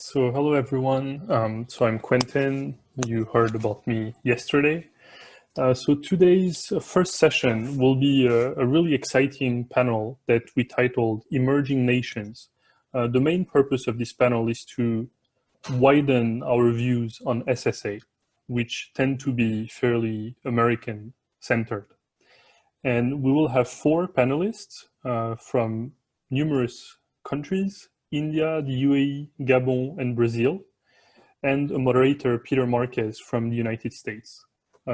So hello everyone. So I'm Quentin. You heard about me yesterday. So today's first session will be a really exciting panel that we titled Emerging Nations. The main purpose of this panel is to widen our views on SSA, which tend to be fairly American-centered. And we will have four panelists from numerous countries: India, the UAE, Gabon, and Brazil, and a moderator, Peter Marquez, from the United States.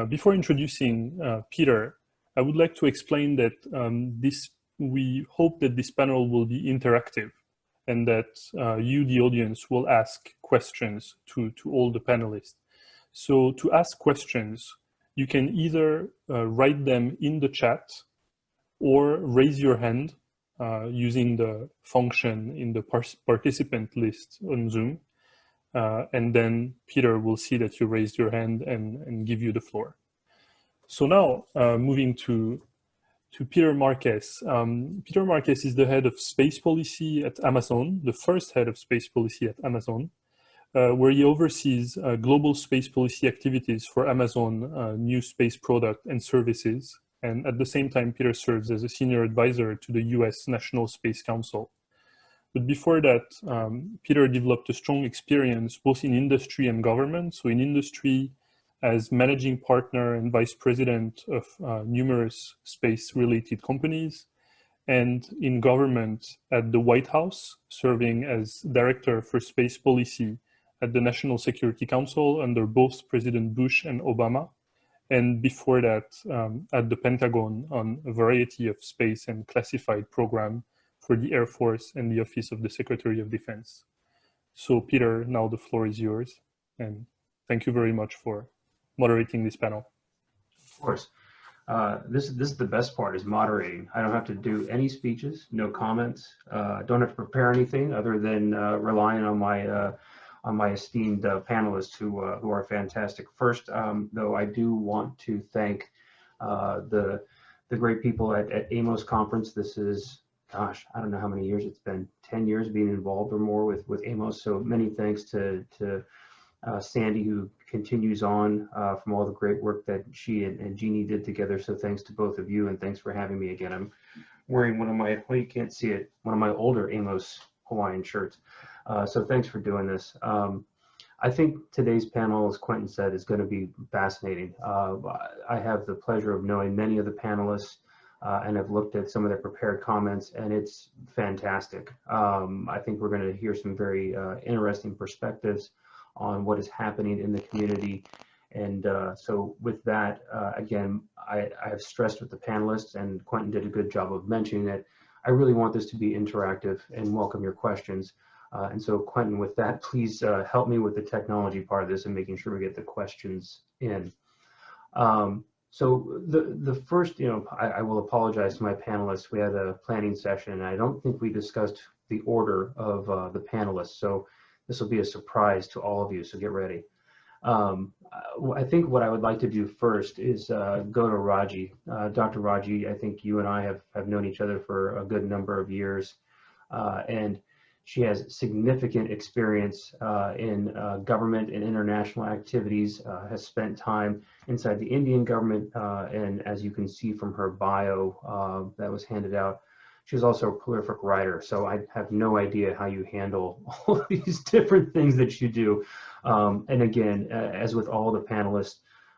Before introducing Peter, I would like to explain that we hope that this panel will be interactive and that you, the audience, will ask questions to all the panelists. So to ask questions, you can either write them in the chat or raise your hand using the function in the participant list on Zoom. And then Peter will see that you raised your hand and give you the floor. So now moving to Peter Marquez. Peter Marquez is the head of space policy at Amazon, the first head of space policy at Amazon, where he oversees global space policy activities for Amazon new space product and services. And at the same time, Peter serves as a senior advisor to the US National Space Council. But before that, Peter developed a strong experience both in industry and government. So in industry, as managing partner and vice president of numerous space-related companies, and in government at the White House, serving as director for space policy at the National Security Council under both President Bush and Obama. And before that, at the Pentagon on a variety of space and classified programs for the Air Force and the Office of the Secretary of Defense. So Peter, now the floor is yours. And thank you very much for moderating this panel. Of course. This is the best part, is moderating. I don't have to do any speeches, no comments. Don't have to prepare anything other than relying on my esteemed panelists who are fantastic. First, though, I do want to thank the great people at AMOS conference. This is, gosh, I don't know how many years it's been, 10 years being involved or more with AMOS. So many thanks to Sandy, who continues on from all the great work that she and Jeannie did together. So thanks to both of you, and thanks for having me again. I'm wearing one of my, well, you can't see it, one of my older AMOS Hawaiian shirts. So thanks for doing this. I think today's panel, as Quentin said, is going to be fascinating. I have the pleasure of knowing many of the panelists and I've looked at some of their prepared comments, and it's fantastic. I think we're going to hear some very interesting perspectives on what is happening in the community. And so with that, again, I have stressed with the panelists, and Quentin did a good job of mentioning that I really want this to be interactive and welcome your questions. And so Quentin, with that, please help me with the technology part of this and making sure we get the questions in. So the first, I will apologize to my panelists. We had a planning session, and I don't think we discussed the order of the panelists. So this will be a surprise to all of you, so get ready. I think what I would like to do first is go to Raji. Dr. Raji, I think you and I have known each other for a good number of years, and she has significant experience in government and international activities, has spent time inside the Indian government, and as you can see from her bio that was handed out, she's also a prolific writer. So I have no idea how you handle all these different things that you do. And again, as with all the panelists,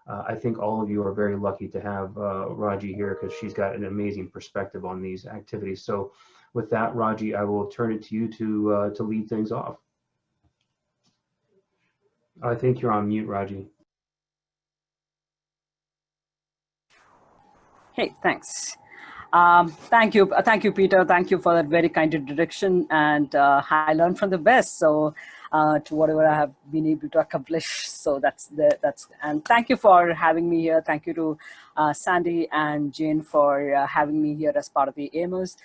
I think all of you are very lucky to have Raji here, because she's got an amazing perspective on these activities. So with that, Raji, I will turn it to you to lead things off. I think you're on mute, Raji. Hey, thanks. Thank you, Peter. Thank you for that very kind introduction. And I learned from the best. So to whatever I have been able to accomplish. So and thank you for having me here. Thank you to Sandy and Jane for having me here as part of the AMOS.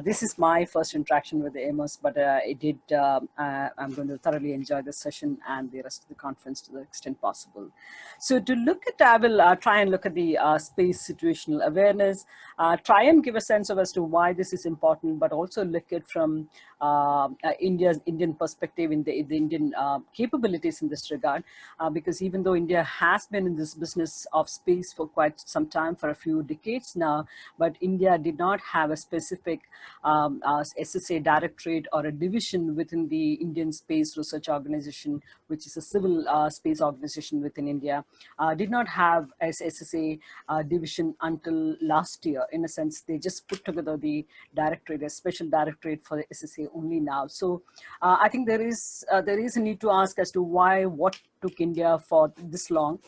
This is my first interaction with the AMOS, but I'm going to thoroughly enjoy this session and the rest of the conference to the extent possible. So to look at, I will try and look at the space situational awareness, try and give a sense of as to why this is important, but also look at from Indian perspective in the the Indian capabilities in this regard, because even though India has been in this business of space for quite some time, for a few decades now, but India did not have a specific SSA directorate or a division within the Indian Space Research Organization, which is a civil space organization within India, did not have a SSA division until last year. In a sense, they just put together the directorate, a special directorate for the SSA only now. So I think there is a need to ask as to what took India for this long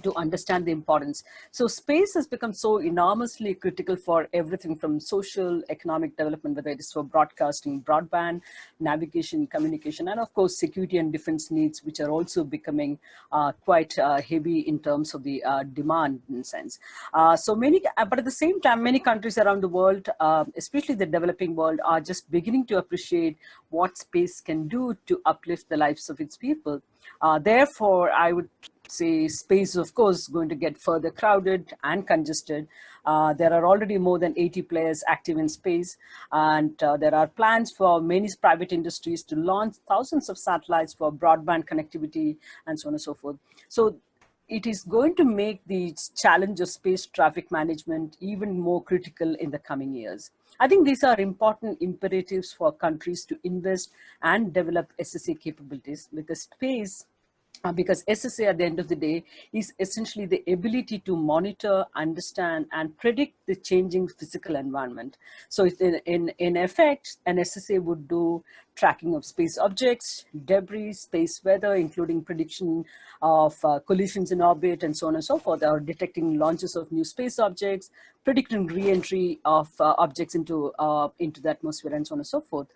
to understand the importance. So space has become so enormously critical for everything from social, economic development, whether it is for broadcasting, broadband, navigation, communication, and of course, security and defense needs, which are also becoming quite heavy in terms of the demand in a sense. But at the same time, many countries around the world, especially the developing world, are just beginning to appreciate what space can do to uplift the lives of its people. Therefore, I would say space is, of course, going to get further crowded and congested. There are already more than 80 players active in space, and there are plans for many private industries to launch thousands of satellites for broadband connectivity and so on and so forth. So it is going to make the challenge of space traffic management even more critical in the coming years. I think these are important imperatives for countries to invest and develop SSA capabilities, because SSA at the end of the day is essentially the ability to monitor, understand, and predict the changing physical environment. So in effect, an SSA would do tracking of space objects, debris, space weather, including prediction of collisions in orbit and so on and so forth, or detecting launches of new space objects, predicting re-entry of objects into the atmosphere and so on and so forth.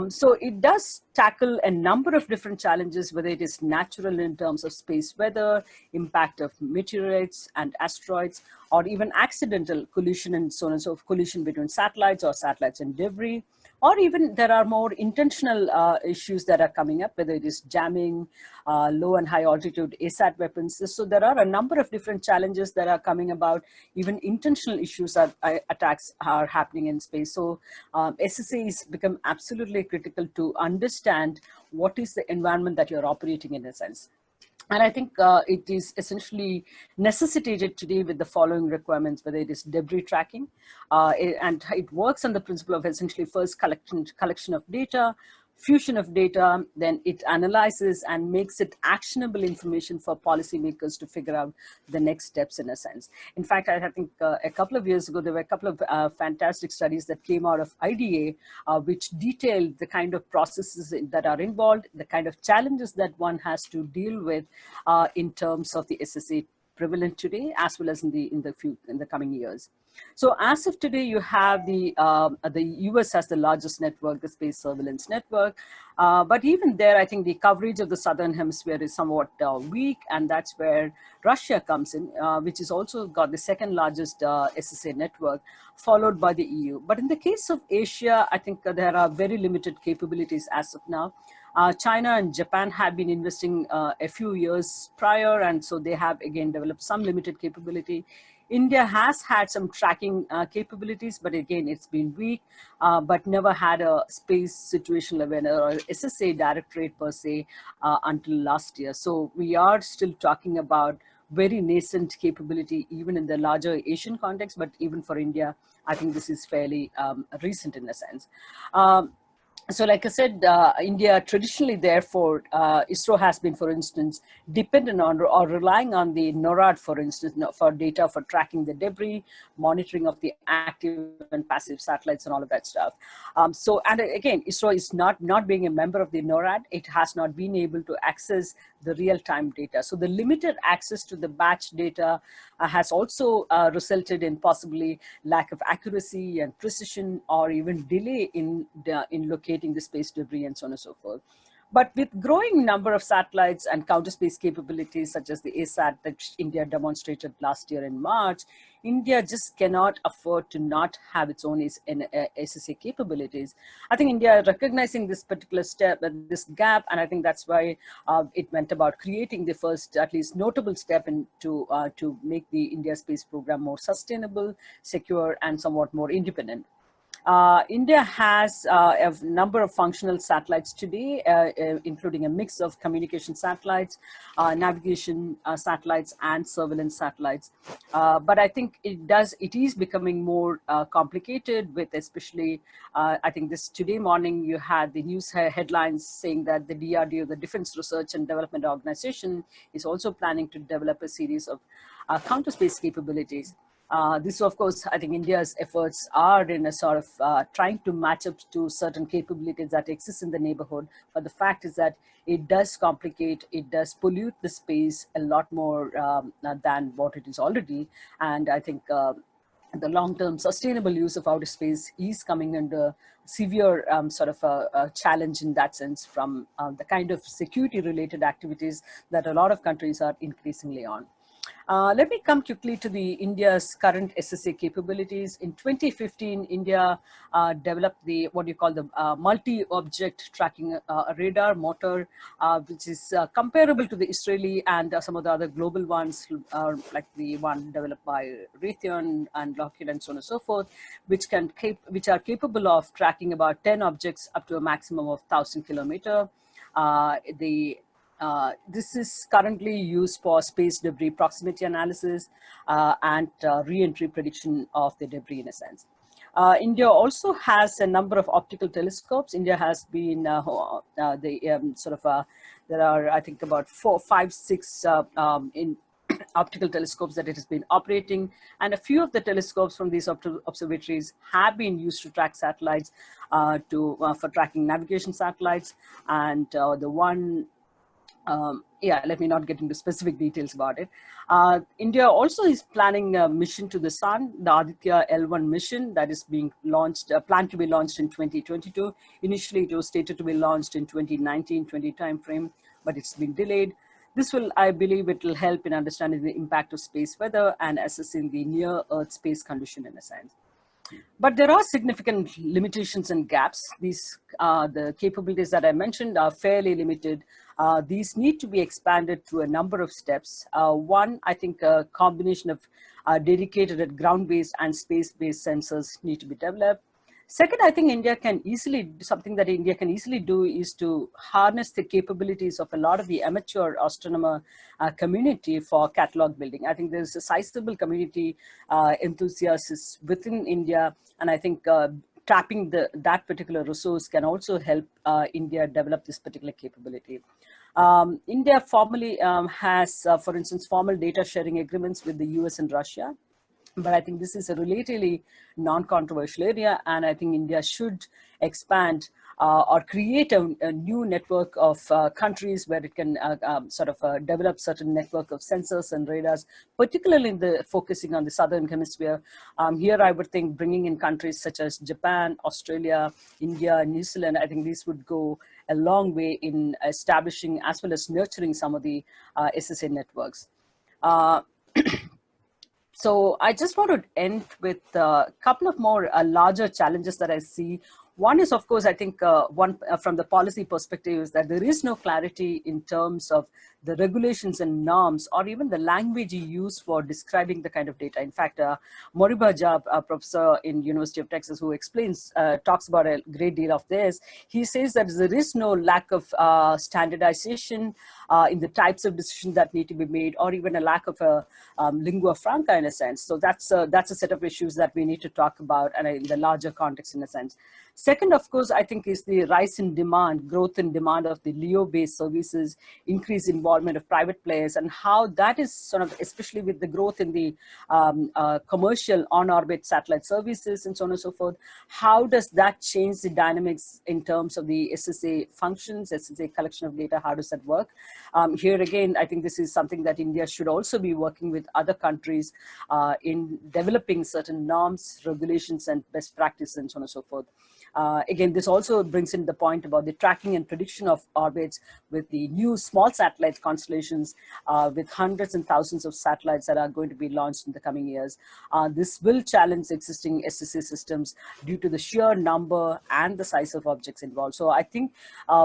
So it does tackle a number of different challenges, whether it is natural in terms of space weather, impact of meteorites and asteroids, or even accidental collision and so on and so forth, collision between satellites or satellites and debris. Or even there are more intentional issues that are coming up, whether it is jamming, low and high altitude ASAT weapons. So there are a number of different challenges that are coming about. Even intentional issues attacks are happening in space. So SSA has become absolutely critical to understand what is the environment that you're operating in a sense. And I think it is essentially necessitated today with the following requirements, whether it is debris tracking, and it works on the principle of essentially first collection of data, fusion of data, then it analyzes and makes it actionable information for policymakers to figure out the next steps in a sense. In fact, I think a couple of years ago, there were a couple of fantastic studies that came out of IDA, which detailed the kind of processes that are involved, the kind of challenges that one has to deal with in terms of the SSA prevalent today, as well as in the coming years. So as of today, you have the US has the largest network, the space surveillance network. But even there, I think the coverage of the Southern Hemisphere is somewhat weak, and that's where Russia comes in, which has also got the second largest SSA network, followed by the EU. But in the case of Asia, I think there are very limited capabilities as of now. China and Japan have been investing a few years prior, and so they have again developed some limited capability. India has had some tracking capabilities, but again, it's been weak, but never had a space situational awareness or SSA directorate per se until last year. So we are still talking about very nascent capability, even in the larger Asian context, but even for India, I think this is fairly recent in a sense. So like I said, India traditionally, therefore, ISRO has been, for instance, dependent on or relying on the NORAD, for instance, for data for tracking the debris, monitoring of the active and passive satellites and all of that stuff. And again, ISRO is not being a member of the NORAD. It has not been able to access the real-time data. So the limited access to the batch data has also resulted in possibly lack of accuracy and precision, or even delay in locating the space debris and so on and so forth. But with growing number of satellites and counter space capabilities, such as the ASAT that India demonstrated last year in March, India just cannot afford to not have its own SSA capabilities. I think India recognizing this particular step, this gap, and I think that's why it went about creating the first, at least notable step to make the India space program more sustainable, secure, and somewhat more independent. India has a number of functional satellites today, including a mix of communication satellites, navigation satellites, and surveillance satellites. But I think it is becoming more complicated with, especially, I think today morning you had the news headlines saying that the DRDO, the Defense Research and Development Organization, is also planning to develop a series of counter space capabilities. This, of course, I think India's efforts are in a sort of trying to match up to certain capabilities that exist in the neighborhood. But the fact is that it does complicate, it does pollute the space a lot more than what it is already. And I think the long-term sustainable use of outer space is coming under severe sort of a challenge in that sense from the kind of security-related activities that a lot of countries are increasingly on. Let me come quickly to India's current SSA capabilities. In 2015, India developed what you call the multi-object tracking radar motor, which is comparable to the Israeli and some of the other global ones, like the one developed by Raytheon and Lockheed and so on and so forth, which are capable of tracking about 10 objects up to a maximum of 1,000 kilometers. This is currently used for space debris proximity analysis and re-entry prediction of the debris in a sense. India also has a number of optical telescopes. India has been there are, I think, about 4, 5, 6 in optical telescopes that it has been operating, and a few of the telescopes from these observatories have been used to track satellites, for tracking navigation satellites, and the one let me not get into specific details about it. India also is planning a mission to the sun, the Aditya L1 mission that is being launched, planned to be launched in 2022. Initially, it was stated to be launched in 2019-20 timeframe, but it's been delayed. This will, I believe, it will help in understanding the impact of space weather and assessing the near-Earth space condition in a sense. But there are significant limitations and gaps. The capabilities that I mentioned are fairly limited. These need to be expanded through a number of steps. One, I think a combination of dedicated ground-based and space-based sensors need to be developed. Second, I think India can easily do is to harness the capabilities of a lot of the amateur astronomer community for catalog building. I think there's a sizable community enthusiasts within India, and I think tapping that particular resource can also help India develop this particular capability. India formally has, for instance, formal data sharing agreements with the US and Russia. But I think this is a relatively non-controversial area, and I think India should expand or create a new network of countries where it can develop certain network of sensors and radars, particularly focusing on the southern hemisphere. Here I would think bringing in countries such as Japan, Australia, India, New Zealand. I think these would go a long way in establishing as well as nurturing some of the SSA networks. So I just want to end with a couple of more larger challenges that I see. One is, of course, I think from the policy perspective is that there is no clarity in terms of the regulations and norms or even the language you use for describing the kind of data. In fact, Moriba Jab, a professor in University of Texas who talks about a great deal of this, he says that there is no lack of standardization in the types of decisions that need to be made, or even a lack of a lingua franca in a sense. So that's a set of issues that we need to talk about and in the larger context in a sense. Second, of course, I think is the rise in demand, growth in demand of the LEO-based services, increased involvement of private players, and how that is sort of, especially with the growth in the commercial on-orbit satellite services and so on and so forth, how does that change the dynamics in terms of the SSA functions, SSA collection of data, how does that work? Here again, I think this is something that India should also be working with other countries in developing certain norms, regulations, and best practices and so on and so forth. Again, this also brings in the point about the tracking and prediction of orbits with the new small satellite constellations with hundreds and thousands of satellites that are going to be launched in the coming years. This will challenge existing SSA systems due to the sheer number and the size of objects involved. So I think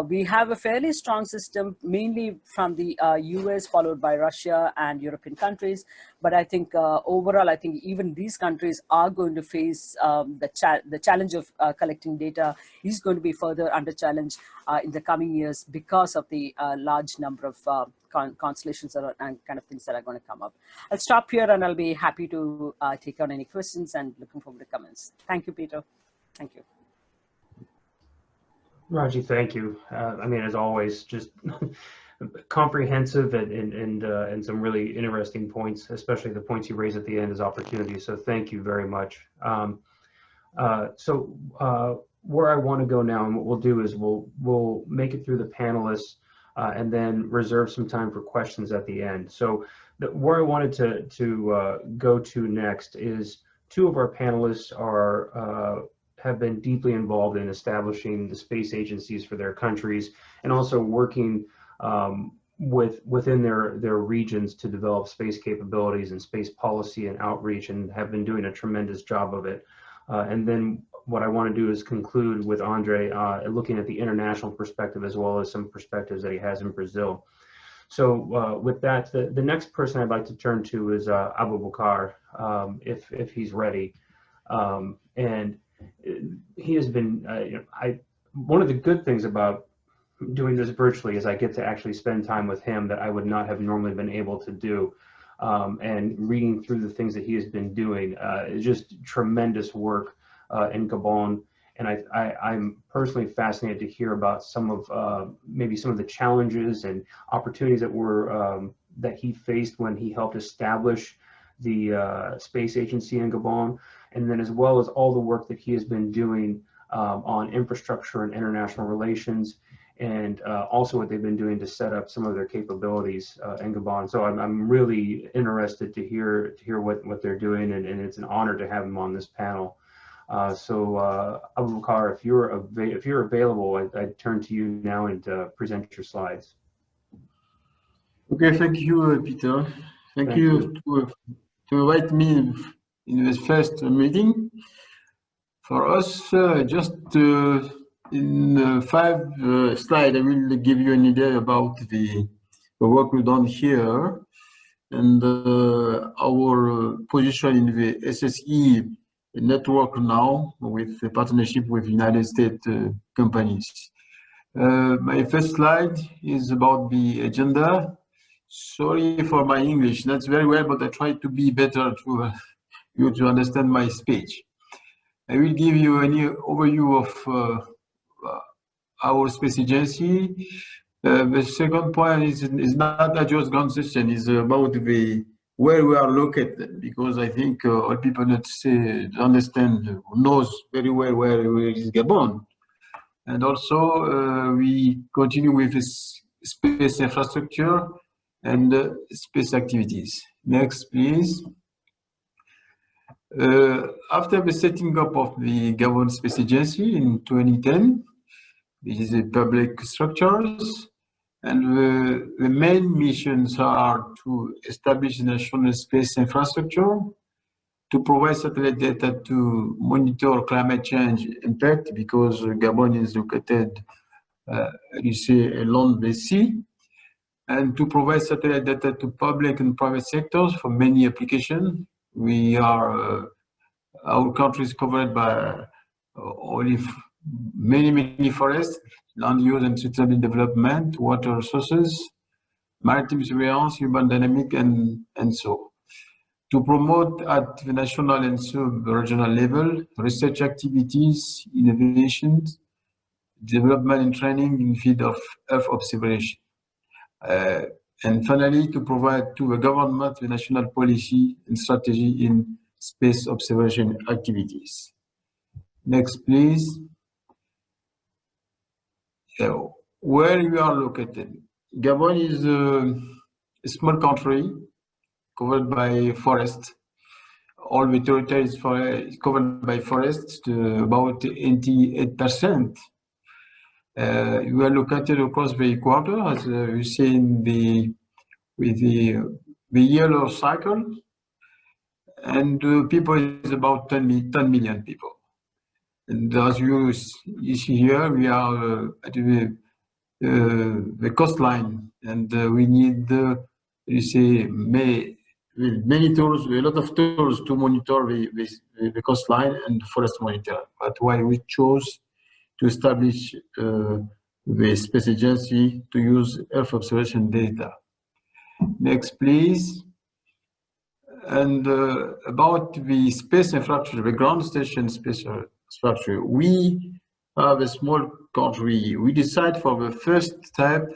we have a fairly strong system, mainly from the US, followed by Russia and European countries. But I think overall, I think even these countries are going to face the challenge of collecting data is going to be further under challenge in the coming years because of the large number of constellations and kind of things that are going to come up. I'll stop here and I'll be happy to take on any questions and looking forward to comments. Thank you, Peter. Thank you. Raji, thank you. I mean, as always, just comprehensive and some really interesting points, especially the points you raised at the end as opportunities. So thank you very much. Where I want to go now, and what we'll do is we'll make it through the panelists and then reserve some time for questions at the end. So where I wanted to go to next is two of our panelists have been deeply involved in establishing the space agencies for their countries and also working within their regions to develop space capabilities and space policy and outreach, and have been doing a tremendous job of it. And then what I want to do is conclude with Andre looking at the international perspective as well as some perspectives that he has in Brazil. So with that, the next person I'd like to turn to is Abu Bakar, if he's ready. And he has been, one of the good things about doing this virtually is I get to actually spend time with him that I would not have normally been able to do. And reading through the things that he has been doing is just tremendous work in Gabon. And I'm personally fascinated to hear about some of maybe some of the challenges and opportunities that were that he faced when he helped establish the space agency in Gabon, and then as well as all the work that he has been doing on infrastructure and international relations, and also what they've been doing to set up some of their capabilities in Gabon. So I'm really interested to hear what they're doing, and it's an honor to have him on this panel. So Abu Bakar, if you're available, I'd turn to you now and present your slides. Okay, thank you, Peter. Thank you to invite me in this first meeting. For us, just in 5 slides, I will give you an idea about the work we've done here and our position in the SSE network now with the partnership with United States companies. My first slide is about the agenda. Sorry for my English, that's very well, but I try to be better to you to understand my speech. I will give you an overview of our space agency. The second point is not a just conversation, is about where we are located, because I think all people not understand, knows very well where is Gabon. And also we continue with this space infrastructure and space activities. Next, please. After the setting up of the Gabon Space Agency in 2010, this is a public structures, and the main missions are to establish national space infrastructure, to provide satellite data to monitor climate change impact, because Gabon is located, along the sea, and to provide satellite data to public and private sectors for many applications. We are, our country is covered by only many forests, land use and sustainable development, water resources, maritime surveillance, human dynamic, and so. To promote at the national and sub-regional level, research activities, innovations, development and training in field of Earth observation. And finally, to provide to the government the national policy and strategy in space observation activities. Next, please. Where we are located. Gabon is a small country covered by forest. All the territory is covered by forests, about 88%. We are located across the equator, as you see in with the yellow cycle, and people is about 10 million people. And as you see here, we are at the coastline, and we need, you see, with many tools, a lot of tools to monitor the coastline and forest monitor. That's why we chose to establish the Space Agency to use Earth observation data. Next, please. And about the space infrastructure, the ground station space structure, we have a small country. We decide for the first step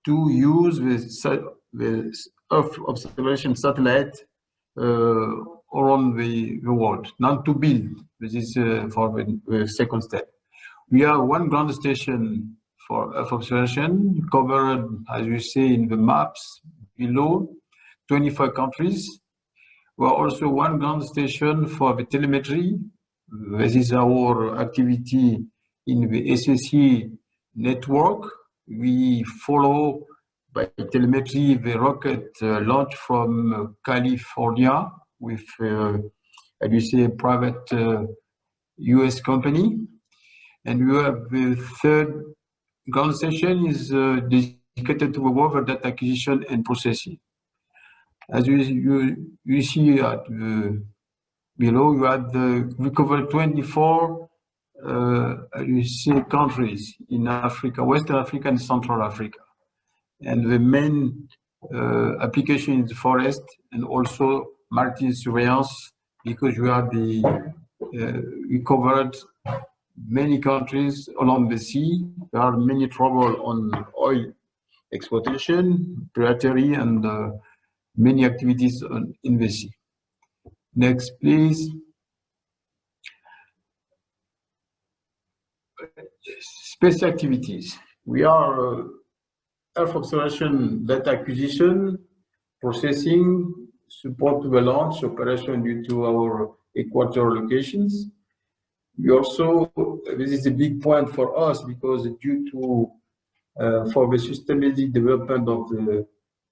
to use the Earth observation satellite around the world, not to build. This is for the second step. We have one ground station for Earth observation covered, as you see in the maps below, 25 countries. We have also one ground station for the telemetry. This is our activity in the SSA network. We follow by telemetry the rocket launch from California with, as you say, a private US company. And we have the third ground station is dedicated to the weather data acquisition and processing. As you see at below, you had we cover 24 you see countries in Africa, Western Africa and Central Africa. And the main application is forest and also maritime surveillance, because you have we covered many countries along the sea. There are many trouble on oil exploitation, piracy, and many activities in the sea. Next, please. Space activities. We are Earth observation data acquisition, processing, support to the launch operation due to our equator locations. We also, this is a big point for us because due to for the systematic development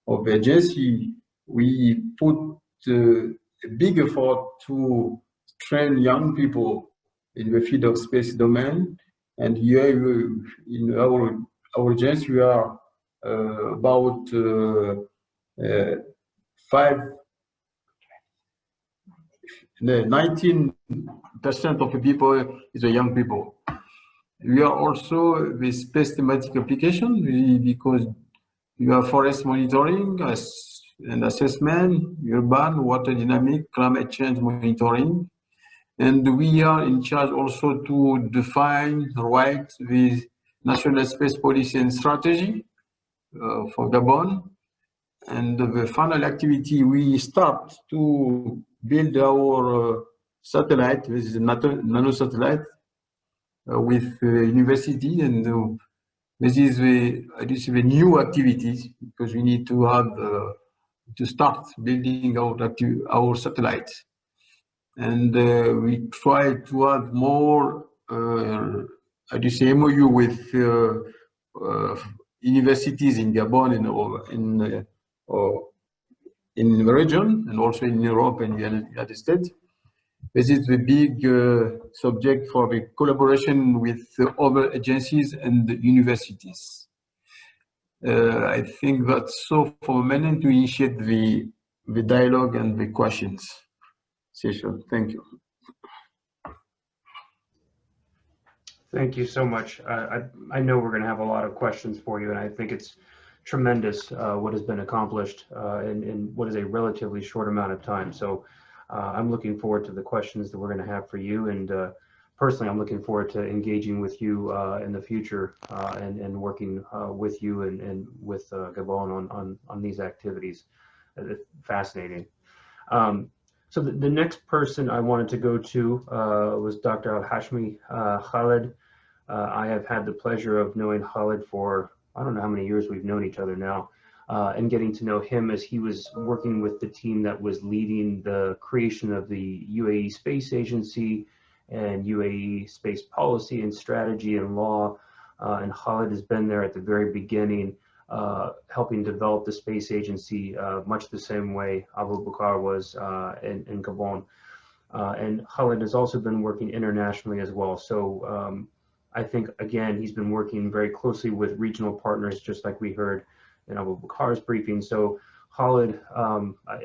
of the agency, we put a big effort to train young people in the field of space domain. And here in our agency, we are about 19% of the people is a young people. We are also the space thematic application because you have forest monitoring and assessment, urban, water dynamic, climate change monitoring. And we are in charge also to define, write the national space policy and strategy for Gabon. And the final activity, we start to build our satellite, this is a nano satellite with university, and this is the new activities because we need to have to start building our satellites. And we try to have more, MOU with universities in Gabon and in the region, and also in Europe and the United States. This is the big subject for the collaboration with other agencies and universities. I think that's so for a minute to initiate the dialogue and the questions session. Thank you. Thank you so much. I know we're going to have a lot of questions for you, and I think it's tremendous what has been accomplished in what is a relatively short amount of time. So I'm looking forward to the questions that we're going to have for you, and personally I'm looking forward to engaging with you in the future and working with you and with Gabon on these activities. It's fascinating. So the next person I wanted to go to was Dr. Al-Hashmi Khaled. I have had the pleasure of knowing Khaled for, I don't know how many years we've known each other now, and getting to know him as he was working with the team that was leading the creation of the UAE Space Agency and UAE Space Policy and Strategy and Law. And Khaled has been there at the very beginning, helping develop the space agency much the same way Abu Bakr was in Gabon. And Khaled has also been working internationally as well. So I think, again, he's been working very closely with regional partners, just like we heard in Abu Bakr's briefing. So Khalid,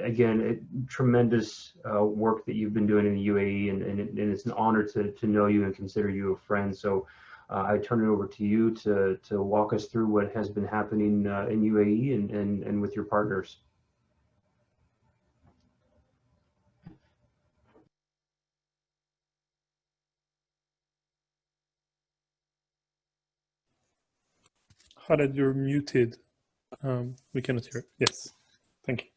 again, tremendous work that you've been doing in the UAE, and it's an honor to know you and consider you a friend. So I turn it over to you to walk us through what has been happening in UAE and with your partners. Khaled, you're muted. We cannot hear. Yes, thank you.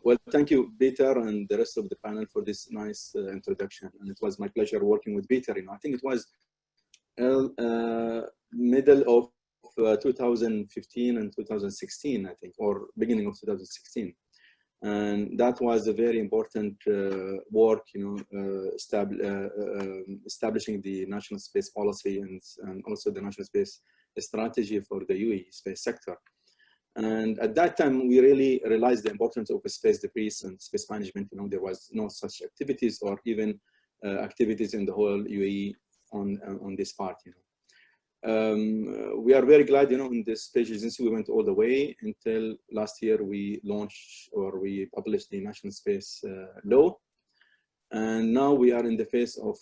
Well, thank you, Peter, and the rest of the panel for this nice introduction. And it was my pleasure working with Peter. I think it was middle of 2015 and 2016, I think, or beginning of 2016. And that was a very important work, establishing the national space policy and also the national space strategy for the UAE space sector. And at that time, we really realized the importance of space debris and space management. There was no such activities or even activities in the whole UAE on this part. We are very glad, in this space agency, we went all the way until last year we launched or we published the national space law. And now we are in the phase of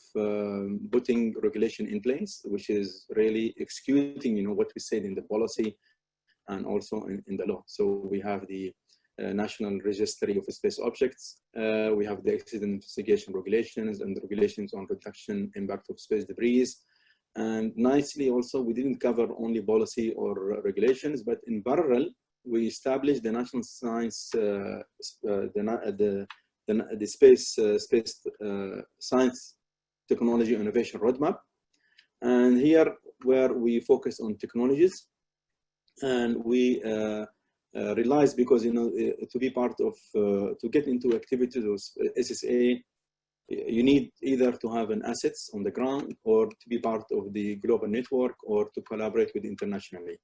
putting regulation in place, which is really executing, what we said in the policy and also in the law. So we have the National Registry of Space Objects. We have the accident investigation regulations and the regulations on reduction impact of space debris. And nicely also, we didn't cover only policy or regulations, but in parallel, we established the National Science, the Space Science Technology Innovation Roadmap. And here, where we focus on technologies, and we realized, because to be part of to get into activities of SSA, you need either to have an assets on the ground or to be part of the global network or to collaborate with internationally.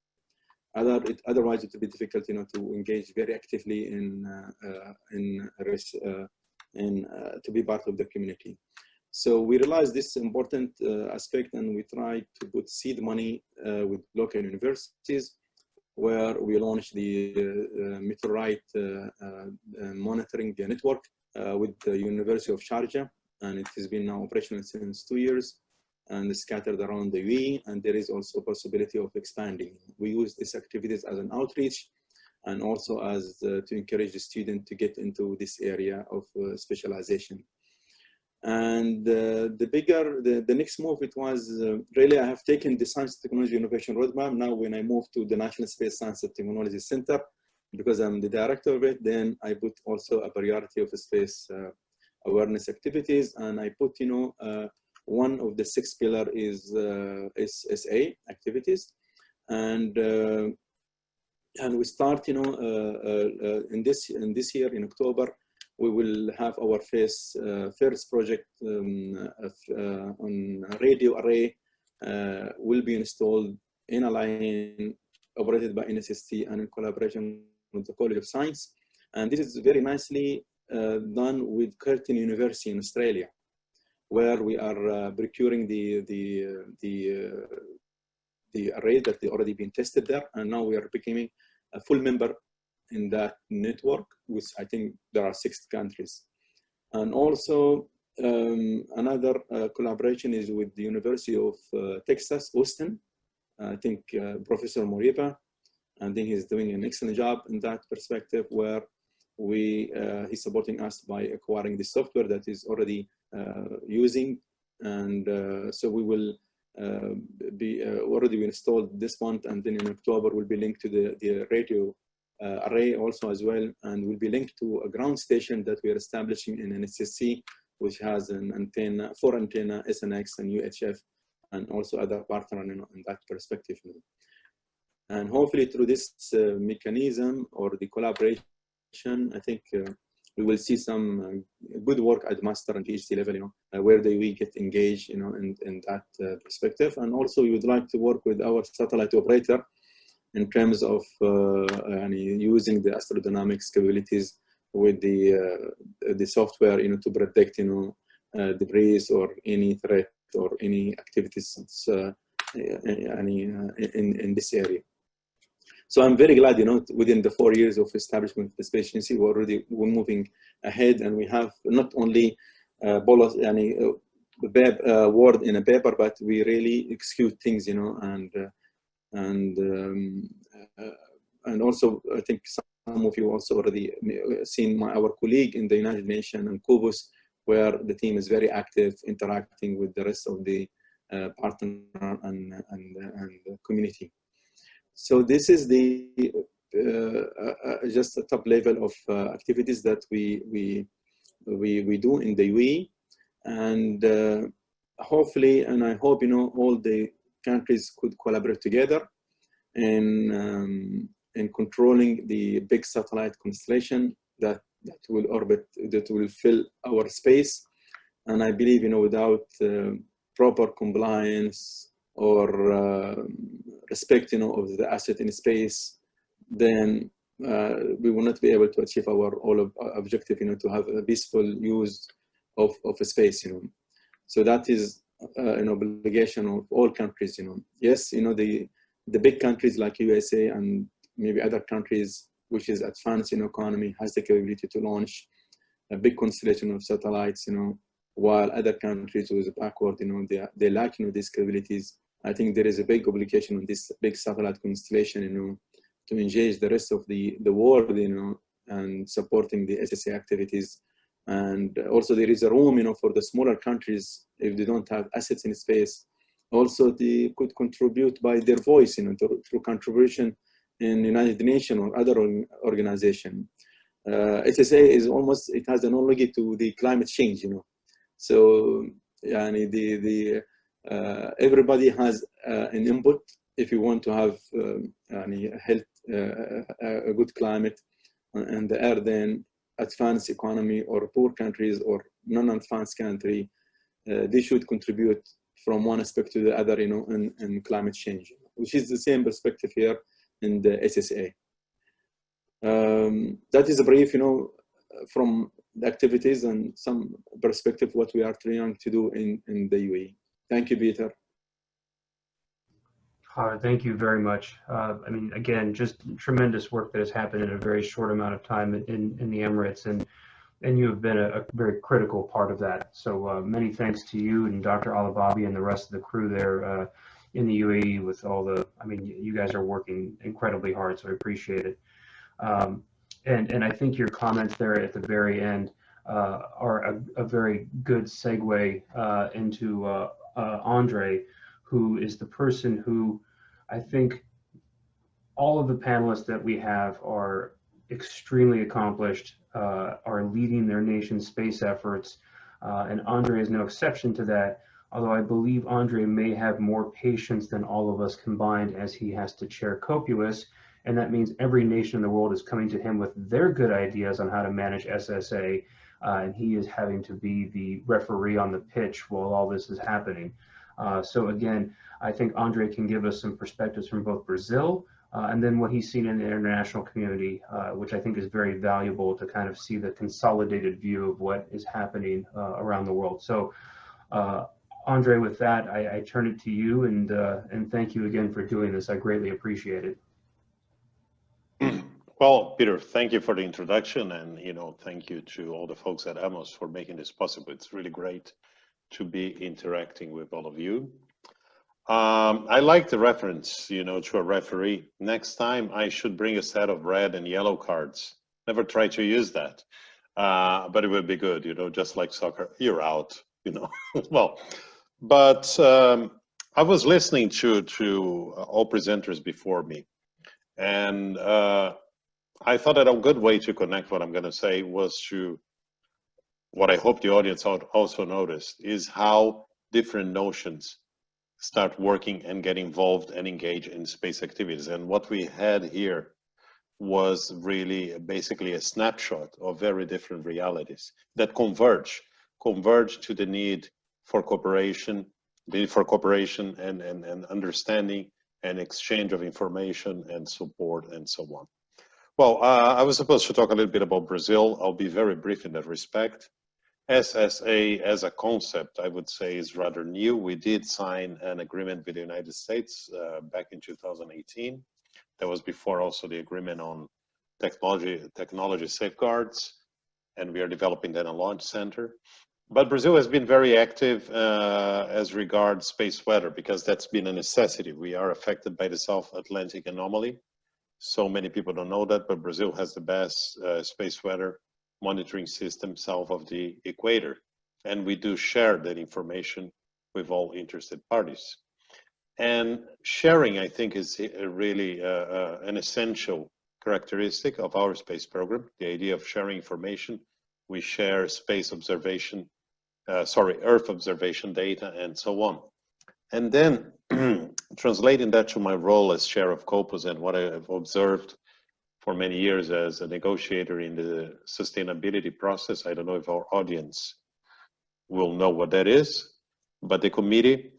Otherwise, it would be difficult, to engage very actively to be part of the community. So we realized this important aspect, and we tried to put seed money with local universities, where we launched the meteorite monitoring network with the University of Sharjah, and it has been now operational since 2 years and scattered around the UAE, and there is also a possibility of expanding. We use these activities as an outreach and also as to encourage the student to get into this area of specialization. And the next move, it was really, I have taken the Science Technology Innovation Roadmap. Now, when I moved to the National Space Science and Technology Center, because I'm the director of it, then I put also a priority of space awareness activities. And I put, one of the 6 pillars is SSA activities. And we start, in this year, in October, we will have our first project on radio array will be installed in a line operated by NSST and in collaboration with the College of Science. And this is very nicely done with Curtin University in Australia, where we are procuring the array that they already been tested there. And now we are becoming a full member in that network, which I think there are 6 countries. And also another collaboration is with the University of Texas, Austin. I think Professor Moriba, I think he's doing an excellent job in that perspective, where he's supporting us by acquiring the software that is already using. And so we will be already installed this month, and then in October we'll be linked to the radio array also as well, and will be linked to a ground station that we are establishing in NSSC, which has an antenna, 4 antenna, SNX and UHF, and also other partners in that perspective. And hopefully through this mechanism or the collaboration, I think we will see some good work at master and PhD level, where we get engaged, in that perspective. And also we would like to work with our satellite operator in terms of using the astrodynamics capabilities with the software, to protect, debris or any threat or any activities in this area. So I'm very glad, within the 4 years of establishment of the Space Agency, we're moving ahead, and we have not only word in a paper, but we really execute things, and also I think some of you also already seen our colleague in the United Nations and Cobus, where the team is very active, interacting with the rest of the partner and the community. So this is the just a top level of activities that we do in the UAE, and hopefully, and I hope all the countries could collaborate together in controlling the big satellite constellation that will orbit, that will fill our space. And I believe without proper compliance or respect of the asset in space, then we will not be able to achieve our objective to have a peaceful use of space. So that is an obligation of all countries. Yes, the big countries like USA and maybe other countries which is advanced economy has the capability to launch a big constellation of satellites, while other countries who is backward, they lack these capabilities. I think there is a big obligation on this big satellite constellation, to engage the rest of the world, and supporting the SSA activities. And also there is a room, for the smaller countries, if they don't have assets in space, also they could contribute by their voice, through contribution in United Nations or other organization. SSA is almost, it has an analogy to the climate change, So everybody has an input if you want to have a good climate on the earth. Then advanced economy or poor countries or non-advanced country, they should contribute from one aspect to the other, in climate change, which is the same perspective here in the SSA. That is a brief, from the activities and some perspective what we are trying to do in the UAE. Thank you, Peter. Thank you very much. I mean, again, just tremendous work that has happened in a very short amount of time in the Emirates, and you have been a very critical part of that. So many thanks to you and Dr. Alababi and the rest of the crew there in the UAE with all the, I mean, you guys are working incredibly hard, so I appreciate it. And I think your comments there at the very end are a very good segue into Andre, who is the person who I think all of the panelists that we have are extremely accomplished, are leading their nation's space efforts, and Andre is no exception to that, although I believe Andre may have more patience than all of us combined, as he has to chair COPUOS, and that means every nation in the world is coming to him with their good ideas on how to manage SSA, and he is having to be the referee on the pitch while all this is happening. So again, I think Andre can give us some perspectives from both Brazil and then what he's seen in the international community, which I think is very valuable to kind of see the consolidated view of what is happening around the world. So Andre, with that, I turn it to you, and thank you again for doing this. I greatly appreciate it. Well, Peter, thank you for the introduction, and thank you to all the folks at Amos for making this possible. It's really great to be interacting with all of you. I like the reference, to a referee. Next time I should bring a set of red and yellow cards. Never try to use that, but it would be good, just like soccer. You're out, Well, but I was listening to all presenters before me, and I thought that a good way to connect what I'm going to say was to what I hope the audience also noticed is how different notions start working and get involved and engage in space activities. And what we had here was really basically a snapshot of very different realities that converge to the need for cooperation, and understanding and exchange of information and support and so on. Well, I was supposed to talk a little bit about Brazil. I'll be very brief in that respect. SSA as a concept, I would say, is rather new. We did sign an agreement with the United States back in 2018. There was before also the agreement on technology safeguards, and we are developing then a launch center. But Brazil has been very active as regards space weather, because that's been a necessity. We are affected by the South Atlantic anomaly. So many people don't know that, but Brazil has the best space weather monitoring system south of the equator. And we do share that information with all interested parties. And sharing, I think, is really an essential characteristic of our space program, the idea of sharing information. We share space observation, Earth observation data, and so on. And then translating that to my role as chair of COPUS and what I have observed for many years as a negotiator in the sustainability process. I don't know if our audience will know what that is, but the committee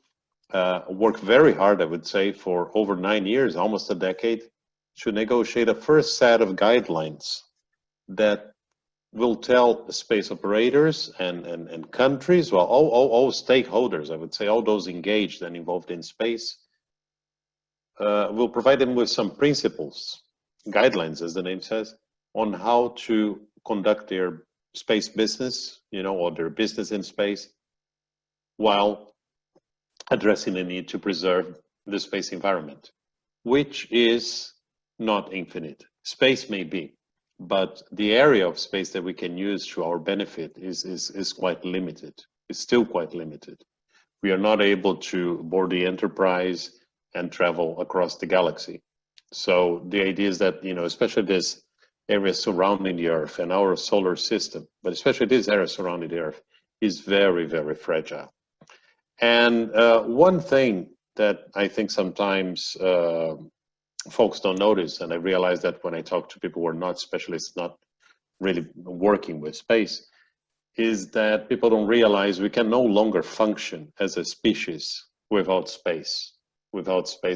worked very hard, I would say, for over 9 years, almost a decade, to negotiate a first set of guidelines that will tell space operators and countries, well, all stakeholders, I would say, all those engaged and involved in space, will provide them with some principles, guidelines, as the name says, on how to conduct their space business, or their business in space, while addressing the need to preserve the space environment, which is not infinite. Space may be, but the area of space that we can use to our benefit is quite limited. It's still quite limited. We are not able to board the Enterprise and travel across the galaxy. So the idea is that, especially this area surrounding the Earth and our solar system, but especially this area surrounding the Earth, is very, very fragile. And one thing that I think sometimes folks don't notice, and I realize that when I talk to people who are not specialists, not really working with space, is that people don't realize we can no longer function as a species without space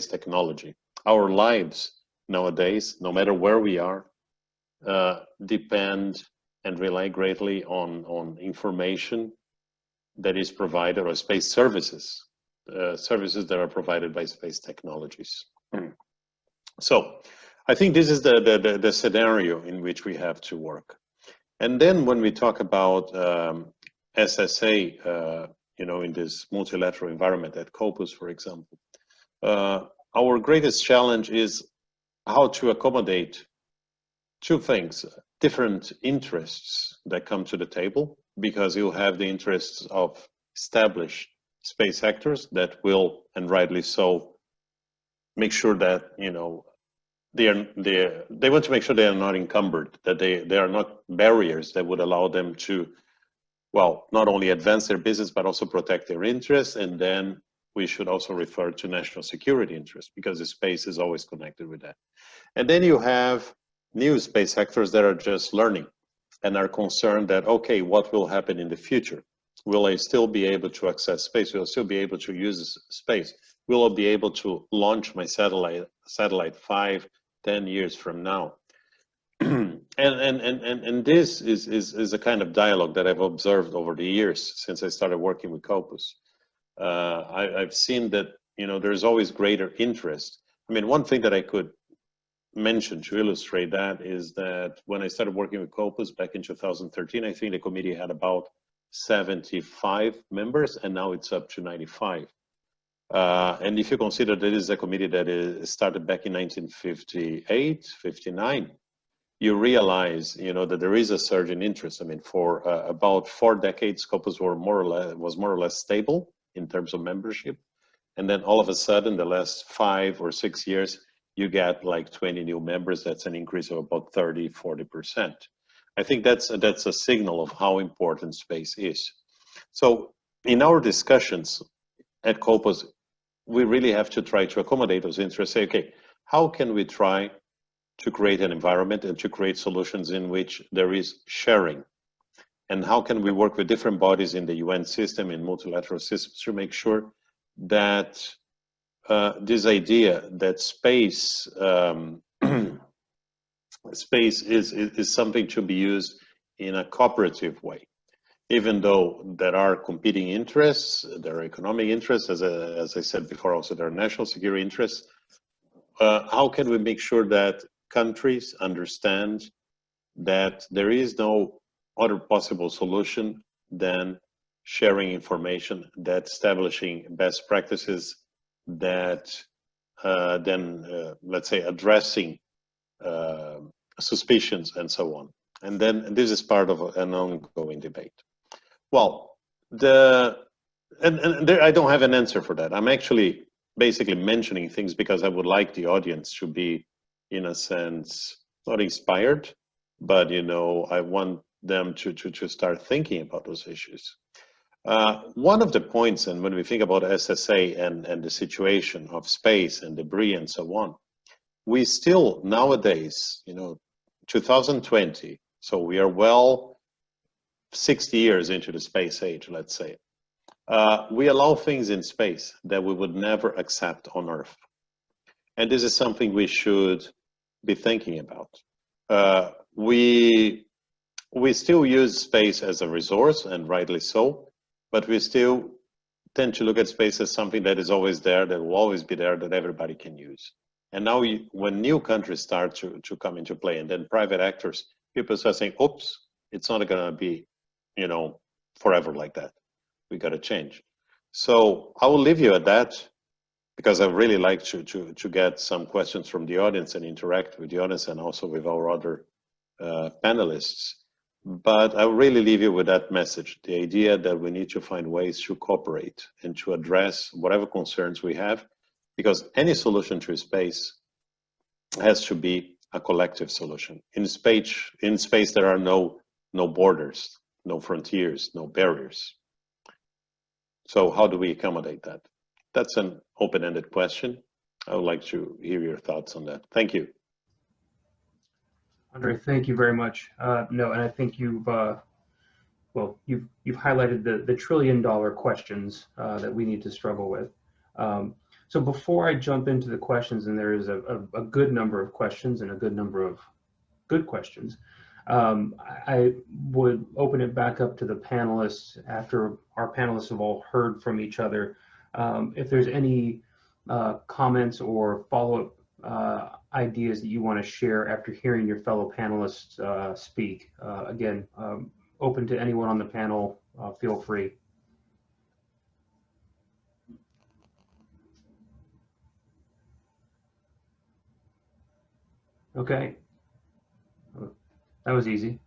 technology. Our lives nowadays, no matter where we are, depend and rely greatly on information that is provided, or space services, services that are provided by space technologies. So I think this is the scenario in which we have to work. And then when we talk about SSA, in this multilateral environment at COPUS, for example, our greatest challenge is how to accommodate two things: different interests that come to the table, because you have the interests of established space actors that will, and rightly so, make sure that they want to make sure they are not encumbered, that they are not barriers that would allow them to, well, not only advance their business but also protect their interests. And then we should also refer to national security interests, because the space is always connected with that. And then you have new space actors that are just learning and are concerned that, okay, what will happen in the future? Will I still be able to access space? Will I still be able to use space? Will I be able to launch my satellite 5-10 years from now? and this is a kind of dialogue that I've observed over the years since I started working with COPUS. I've seen that there's always greater interest. I mean, one thing that I could mention to illustrate that is that when I started working with COPUS back in 2013, I think the committee had about 75 members, and now it's up to 95. And if you consider that this is a committee that is started back in 1958, 59, you realize, that there is a surge in interest. I mean, for about 4 decades, COPUS was more or less stable in terms of membership. And then all of a sudden, the last 5 or 6 years, you get like 20 new members. That's an increase of about 30-40%. I think that's a signal of how important space is. So in our discussions at COPUS, we really have to try to accommodate those interests. Say, okay, how can we try to create an environment and to create solutions in which there is sharing? And how can we work with different bodies in the UN system, in multilateral systems, to make sure that this idea that space space is something to be used in a cooperative way, even though there are competing interests, there are economic interests, as I said before, also there are national security interests. how can we make sure that countries understand that there is no other possible solution than sharing information, that establishing best practices, that let's say addressing suspicions and so on. And then this is part of an ongoing debate. Well, there, I don't have an answer for that. I'm actually basically mentioning things because I would like the audience to be, in a sense, not inspired, but I want them to start thinking about those issues. One of the points, and when we think about SSA and the situation of space and debris and so on, we still nowadays, 2020, so we are well 60 years into the space age, let's say. We allow things in space that we would never accept on Earth. And this is something we should be thinking about. We still use space as a resource, and rightly so, but we still tend to look at space as something that is always there, that will always be there, that everybody can use. And now when new countries start to come into play, and then private actors, people start saying, oops, it's not gonna be, forever like that. We gotta change. So I will leave you at that, because I really like to get some questions from the audience and interact with the audience and also with our other panelists. But I will really leave you with that message, the idea that we need to find ways to cooperate and to address whatever concerns we have, because any solution to space has to be a collective solution. In space there are no borders, no frontiers, no barriers. So how do we accommodate that? That's an open-ended question. I would like to hear your thoughts on that. Thank you. Andre, thank you very much. No, and I think you've highlighted the trillion-dollar questions that we need to struggle with. So before I jump into the questions, and there is a good number of questions and a good number of good questions, I would open it back up to the panelists after our panelists have all heard from each other. If there's any comments or follow-up ideas that you want to share after hearing your fellow panelists speak. Again, open to anyone on the panel, feel free. Okay, that was easy.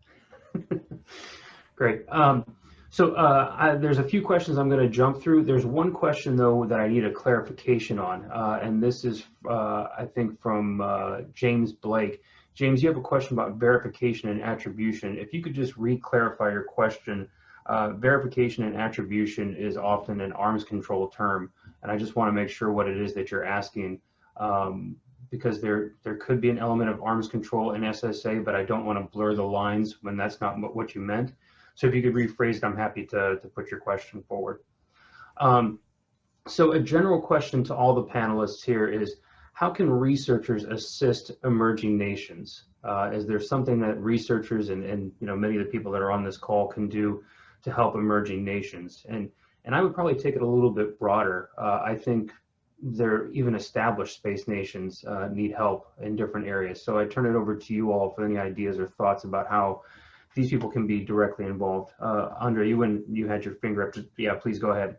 Great. There's a few questions I'm going to jump through. There's one question, though, that I need a clarification on, and this is, I think, from James Blake. James, you have a question about verification and attribution. If you could just re-clarify your question. Verification and attribution is often an arms control term, and I just want to make sure what it is that you're asking, because there could be an element of arms control in SSA, but I don't want to blur the lines when that's not what you meant. So if you could rephrase it, I'm happy to put your question forward. So a general question to all the panelists here is, how can researchers assist emerging nations? Is there something that researchers and many of the people that are on this call can do to help emerging nations? And I would probably take it a little bit broader. I think even established space nations need help in different areas. So I turn it over to you all for any ideas or thoughts about how these people can be directly involved. Andre, you had your finger up. Yeah, please go ahead.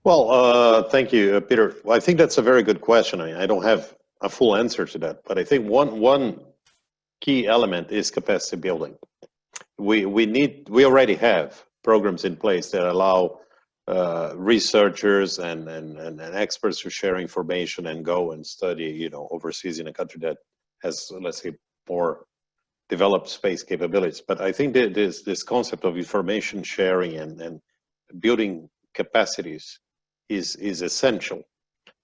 Well, thank you, Peter. Well, I think that's a very good question. I don't have a full answer to that, but I think one key element is capacity building. We already have programs in place that allow researchers and experts to share information and go and study, overseas in a country that has, let's say, more developed space capabilities. But I think that this concept of information sharing and building capacities is essential.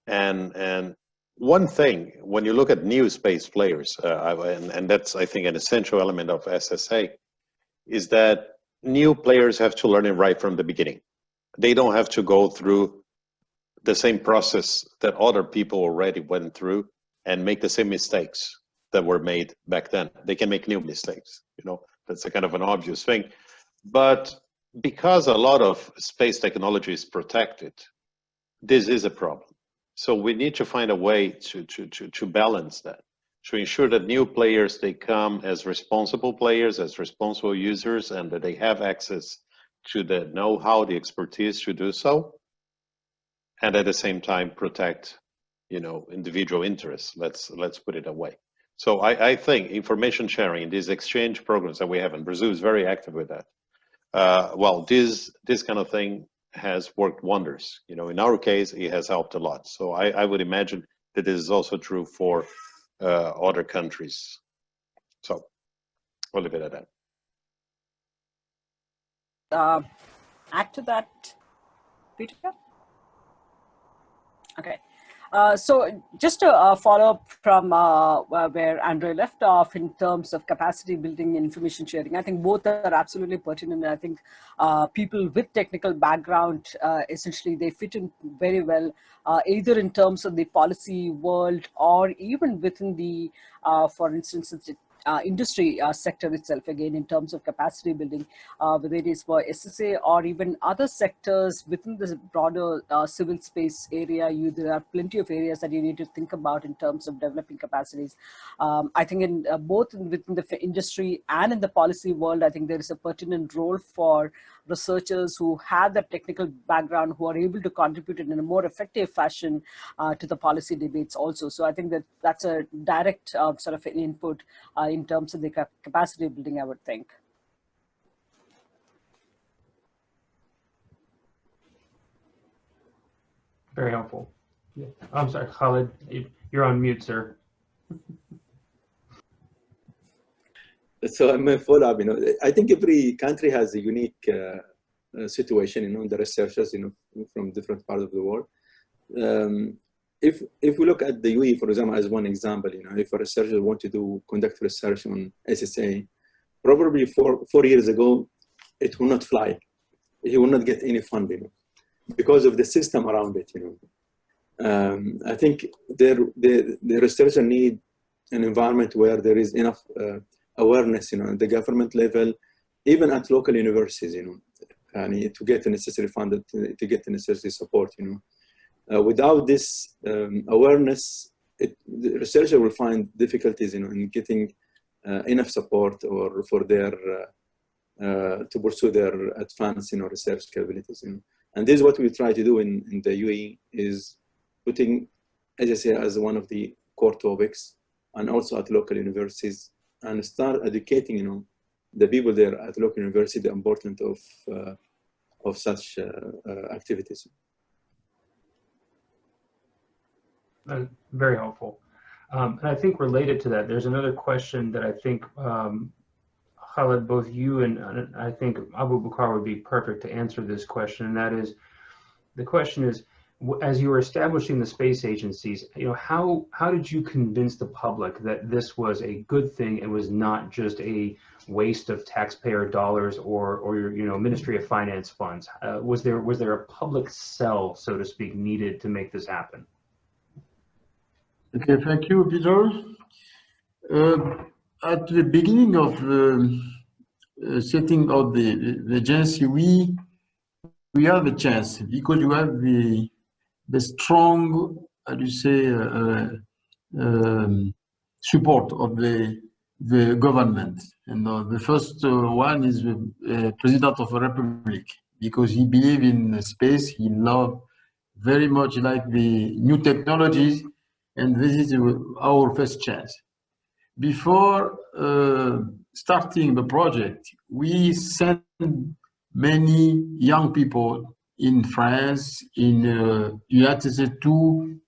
And one thing, when you look at new space players, and that's, I think, an essential element of SSA, is that new players have to learn it right from the beginning. They don't have to go through the same process that other people already went through and make the same mistakes that were made back then. They can make new mistakes. That's a kind of an obvious thing. But because a lot of space technology is protected, this is a problem. So we need to find a way to balance that, to ensure that new players, they come as responsible players, as responsible users, and that they have access to the know-how, the expertise to do so, and at the same time protect, you know, individual interests. Let's put it away. So I think information sharing, these exchange programs that we have, and Brazil is very active with that. Well, this kind of thing has worked wonders. You know, in our case, it has helped a lot. So I would imagine that this is also true for other countries. So we'll leave it at that. Add to that, Peter? Okay. So just to follow up from where Andre left off in terms of capacity building and information sharing, I think both are absolutely pertinent. I think people with technical background, essentially, they fit in very well, either in terms of the policy world or even within the, for instance, industry sector itself, again, in terms of capacity building, whether it is for SSA or even other sectors within this broader civil space area. There are plenty of areas that you need to think about in terms of developing capacities. I think in both within the industry and in the policy world, I think there is a pertinent role for researchers who have that technical background, who are able to contribute in a more effective fashion to the policy debates also. So I think that that's a direct sort of an input in terms of the capacity building, I would think. Very helpful. Yeah. I'm sorry, Khalid, you're on mute, sir. So I'm a follow-up. You know, I think every country has a unique situation. You know, the researchers, you know, from different parts of the world. If we look at the UAE, for example, as one example, you know, if a researcher want to conduct research on SSA, probably 4 years ago, it will not fly. He will not get any funding because of the system around it. You know, I think the researcher need an environment where there is enough awareness, you know, at the government level, even at local universities, you know, and to get the necessary funding, to get the necessary support, you know. Without this awareness, the researcher will find difficulties, you know, in getting enough support or for their to pursue their advanced, you know, research capabilities. You know. And this is what we try to do in the UAE, is putting SSA as one of the core topics, and also at local universities, and start educating, you know, the people there at local university the importance of such activities. Very helpful. And I think related to that, there's another question that I think, Khalid, both you and I think Abu Bakr would be perfect to answer this question. And that is, the question is, as you were establishing the space agencies, you know, how did you convince the public that this was a good thing and was not just a waste of taxpayer dollars or your, you know, Ministry of Finance funds? Was there a public sell, so to speak, needed to make this happen? Okay, thank you, Peter. At the beginning of setting out the agency, we have a chance because you have the strong, how do you say, support of the government. And the first one is the President of the Republic, because he believes in space. He loved very much like the new technologies. And this is our first chance. Before starting the project, we sent many young people in France, in United States to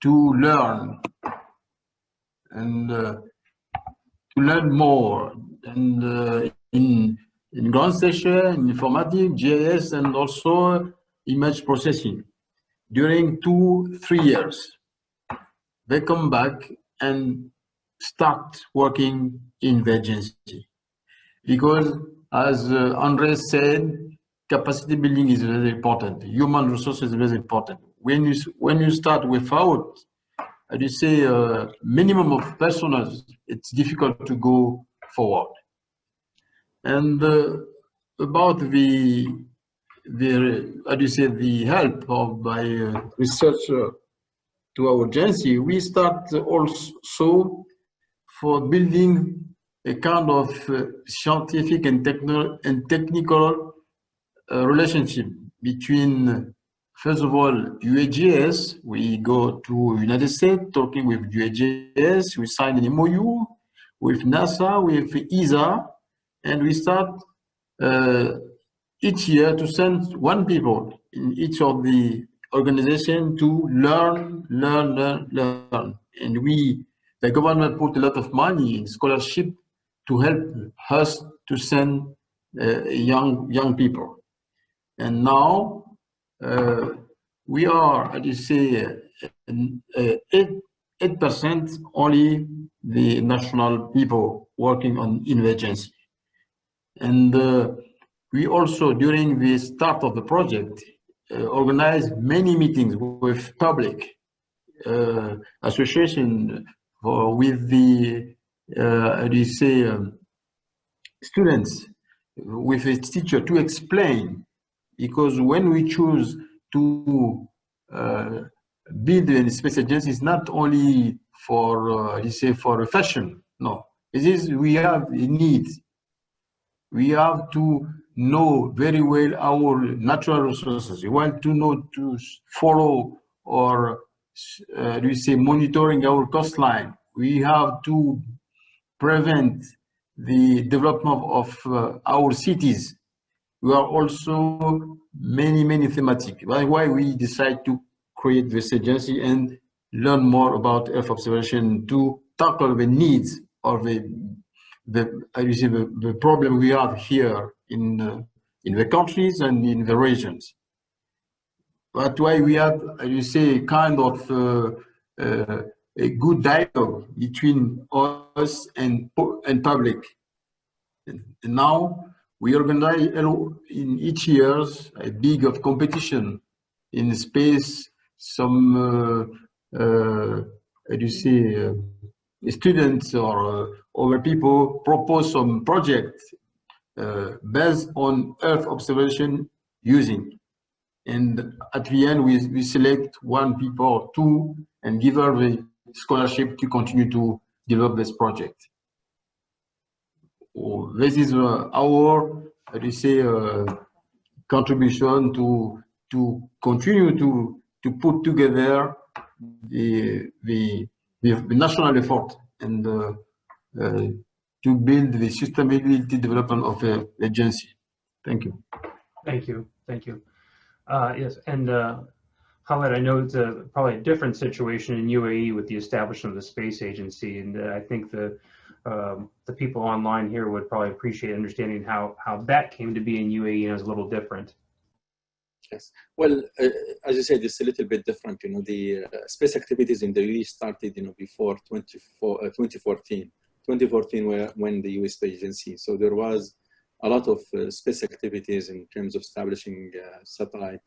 learn and to learn more. And in ground station, informatics, GIS, and also image processing during 2-3 years. They come back and start working in the agency. Because as Andre said, capacity building is very important. Human resources is very important. When you start without, how do you say, minimum of personnel, it's difficult to go forward. And about the how do you say, the help of by researcher to our agency, we start also for building a kind of scientific and technical relationship between, first of all, UAGS. We go to United States talking with UAGS. We sign an MOU with NASA, with ESA, and we start each year to send one people in each of the organization to learn. And the government put a lot of money in scholarship to help us to send young people. And now we are, how do you say, 8% only the national people working on emergency. And we also, during the start of the project, organized many meetings with public association with the, how do you say, students, with a teacher to explain. Because when we choose to build a space agency, it's not only for, for a fashion. No, it is, we have a need. We have to know very well our natural resources. We want to know to follow or monitoring our coastline. We have to prevent the development of our cities. We are also many thematic. That's why we decide to create this agency and learn more about Earth observation to tackle the needs of the problem we have here in the countries and in the regions. That's why we have, kind of a good dialogue between us and public. And now we organize in each year a big of competition in space. Some students or other people propose some projects based on Earth observation using. And at the end, we select one people or two and give her the scholarship to continue to develop this project. This is our, contribution to continue to put together the national effort and to build the sustainability development of the agency. Thank you. Thank you. Yes, and Khaled, I know it's probably a different situation in UAE with the establishment of the space agency, and I think the people online here would probably appreciate understanding how that came to be in UAE and is a little different. Yes, well, as you said, it's a little bit different. The space activities in the UAE started, before 2014. 2014, when the US Space Agency. So there was a lot of space activities in terms of establishing satellite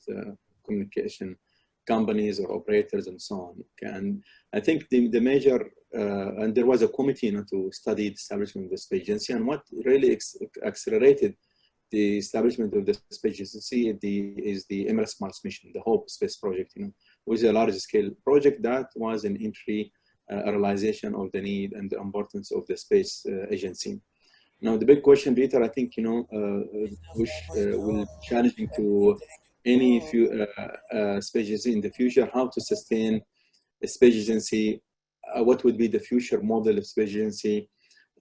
communication companies or operators and so on. And I think the major, and there was a committee to study the establishment of the space agency, and what really accelerated the establishment of the space agency is the EMER-GEN mission, the HOPE space project, which is a large scale project that was an entry realization of the need and the importance of the space agency. Now, the big question, Peter, I think, which will be challenging to any space agency in the future, how to sustain a space agency, what would be the future model of space agency?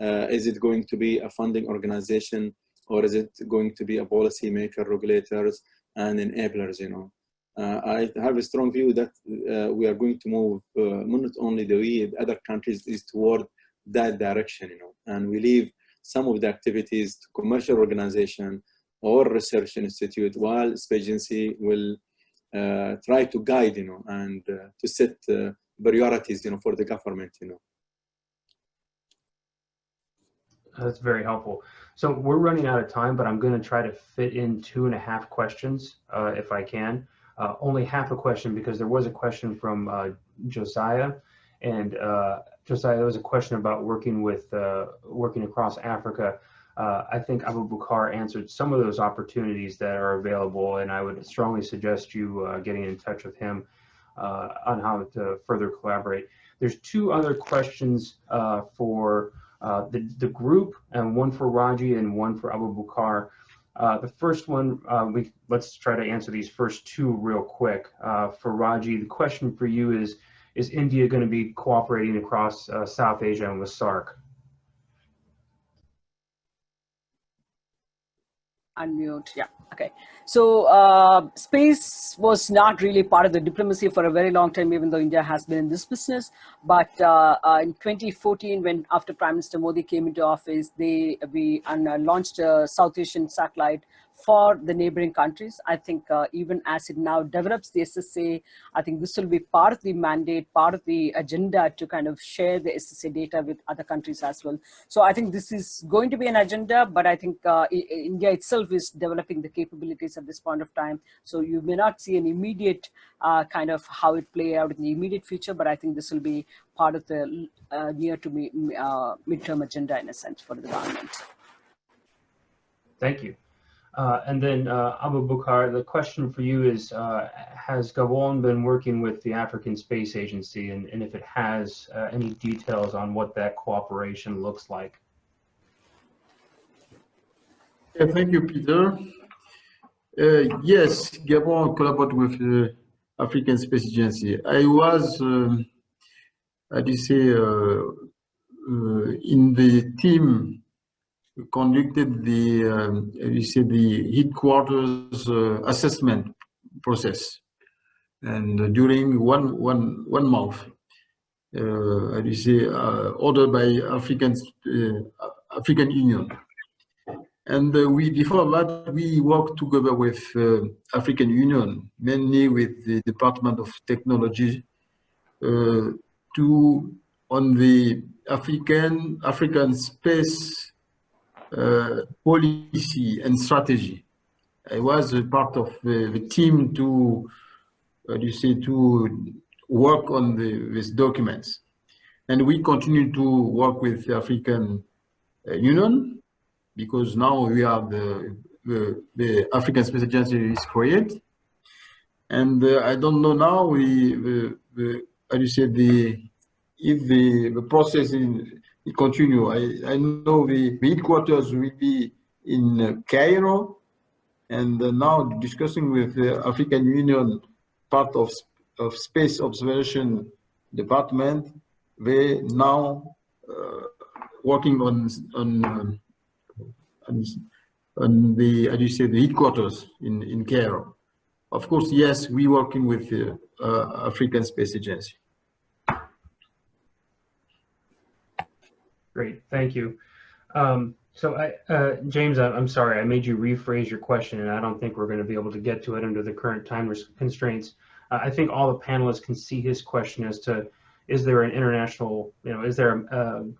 Is it going to be a funding organization, or is it going to be a policy maker, regulators, and enablers, I have a strong view that we are going to move, not only the UAE, other countries is toward that direction, and we leave some of the activities to commercial organization or research institute, while space agency will try to guide, and to set priorities, for the government, That's very helpful. So we're running out of time, but I'm going to try to fit in 2.5 questions if I can. Only half a question, because there was a question from Josiah, and Josiah, there was a question about working across Africa. I think Abu Bakar answered some of those opportunities that are available, and I would strongly suggest you getting in touch with him. on how to further collaborate. There's two other questions for the group, and one for Raji and one for Abu Bakar. The first one, let's try to answer these first two real quick. For Raji, the question for you is India going to be cooperating across South Asia and with SARC? Unmute, yeah, okay. So space was not really part of the diplomacy for a very long time, even though India has been in this business. But in 2014, when after Prime Minister Modi came into office, we launched a South Asian satellite for the neighboring countries. I think even as it now develops the SSA, I think this will be part of the mandate, part of the agenda to kind of share the SSA data with other countries as well. So I think this is going to be an agenda, but I think India itself is developing the capabilities at this point of time. So you may not see an immediate kind of how it play out in the immediate future, but I think this will be part of the near to midterm agenda in a sense for the government. Thank you. And then Abu Bakar, the question for you is, has Gabon been working with the African Space Agency, and if it has, any details on what that cooperation looks like? Yeah, thank you, Peter. Yes, Gabon collaborated with the African Space Agency. I was, how do you say, in the team conducted the the headquarters assessment process, and during one month, ordered by African Union, and before that we worked together with African Union, mainly with the Department of Technology, on the African space policy and strategy. I was a part of the team to work on these documents, and we continue to work with the African Union, because now we are the African Space Agency is created, and I don't know now if the process it continue. I know the headquarters will be in Cairo, and now discussing with the African Union, part of Space Observation Department, they now working on the the headquarters in Cairo. Of course, yes, we working with the African Space Agency. Great, thank you. So James, I'm sorry, I made you rephrase your question, and I don't think we're going to be able to get to it under the current time constraints. I think all the panelists can see his question as to, is there an international, is there an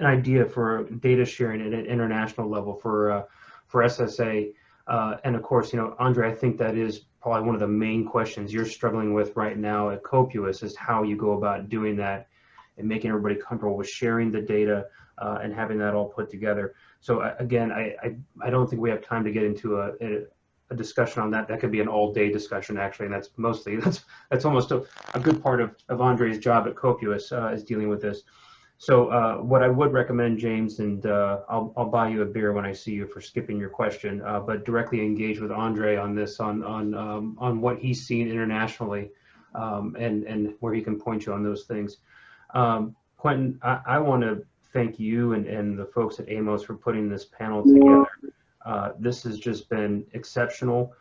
idea for data sharing at an international level for SSA? And of course, Andre, I think that is probably one of the main questions you're struggling with right now at Copious, is how you go about doing that and making everybody comfortable with sharing the data and having that all put together. So again, I don't think we have time to get into a discussion on that. That could be an all-day discussion, actually, and that's almost a good part of Andre's job at Copious, is dealing with this. So what I would recommend, James, and I'll buy you a beer when I see you for skipping your question, but directly engage with Andre on this, on what he's seen internationally, and where he can point you on those things. Quentin, I want to thank you and the folks at Amos for putting this panel together. This has just been exceptional.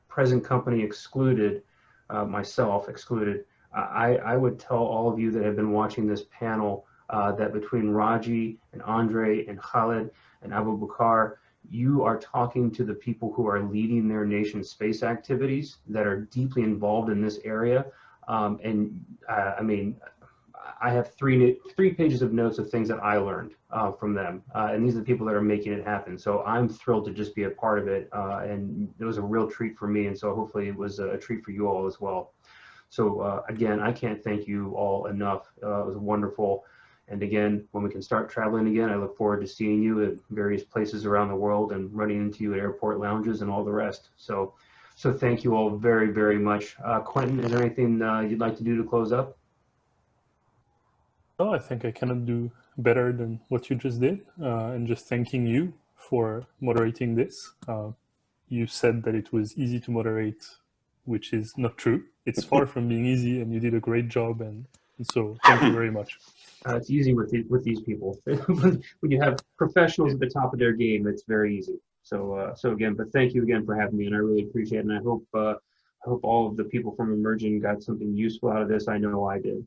Present company excluded, myself excluded. I would tell all of you that have been watching this panel that between Raji and Andre and Khaled and Abu Bakar, you are talking to the people who are leading their nation's space activities, that are deeply involved in this area. I mean, I have three pages of notes of things that I learned from them, and these are the people that are making it happen. So I'm thrilled to just be a part of it, and it was a real treat for me, and so hopefully it was a treat for you all as well. So again, I can't thank you all enough. It was wonderful. And again, when we can start traveling again, I look forward to seeing you at various places around the world and running into you at airport lounges and all the rest. So So thank you all very, very much. Quentin, is there anything you'd like to do to close up? No, I think I cannot do better than what you just did, and just thanking you for moderating this. You said that it was easy to moderate, which is not true. It's far from being easy, and you did a great job, and so thank you very much. It's easy with these people. When you have professionals at the top of their game, it's very easy. So again, but thank you again for having me, and I really appreciate it. And I hope all of the people from EMER-GEN got something useful out of this. I know I did.